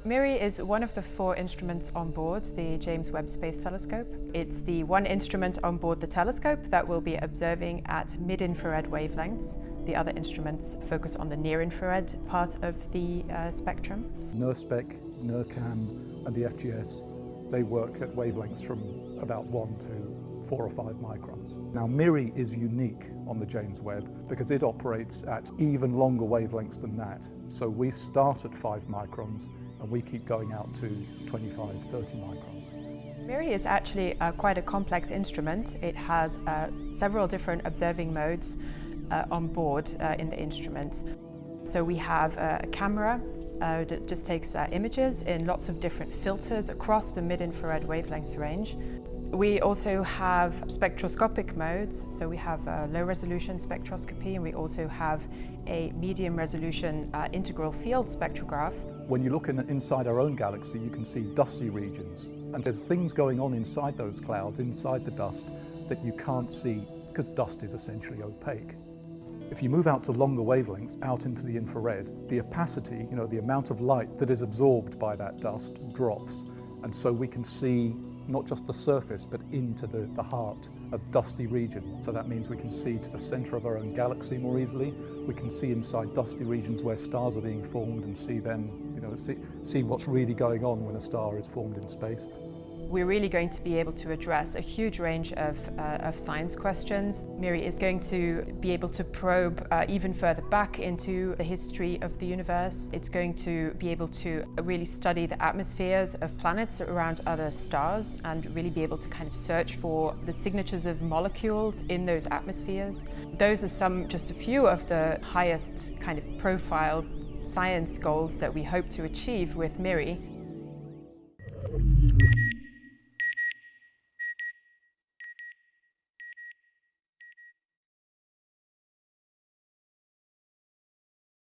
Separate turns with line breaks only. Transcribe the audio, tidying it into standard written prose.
MIRI is one of the 4 instruments on board the James Webb Space Telescope. It's the one instrument on board the telescope that will be observing at mid-infrared wavelengths. The other instruments focus on the near-infrared part of the spectrum.
NIRSpec, NIRCam and the FGS, they work at wavelengths from about 1 to 4 or 5 microns. Now MIRI is unique on the James Webb because it operates at even longer wavelengths than that. So we start at 5 microns and we keep going out to 25, 30 microns.
MIRI is actually quite a complex instrument. It has several different observing modes on board in the instrument. So we have a camera that just takes images in lots of different filters across the mid-infrared wavelength range. We also have spectroscopic modes, so we have a low-resolution spectroscopy, and we also have a medium-resolution integral field spectrograph.
When you look inside our own galaxy, you can see dusty regions, and there's things going on inside those clouds, inside the dust, that you can't see because dust is essentially opaque. If you move out to longer wavelengths, out into the infrared, the opacity, the amount of light that is absorbed by that dust drops, and so we can see not just the surface, but into the heart of dusty regions. So that means we can see to the center of our own galaxy more easily. We can see inside dusty regions where stars are being formed and see them, see what's really going on when a star is formed in space.
We're really going to be able to address a huge range of science questions. MIRI is going to be able to probe even further back into the history of the universe. It's going to be able to really study the atmospheres of planets around other stars and really be able to kind of search for the signatures of molecules in those atmospheres. Those are just a few of the highest kind of profile science goals that we hope to achieve with MIRI.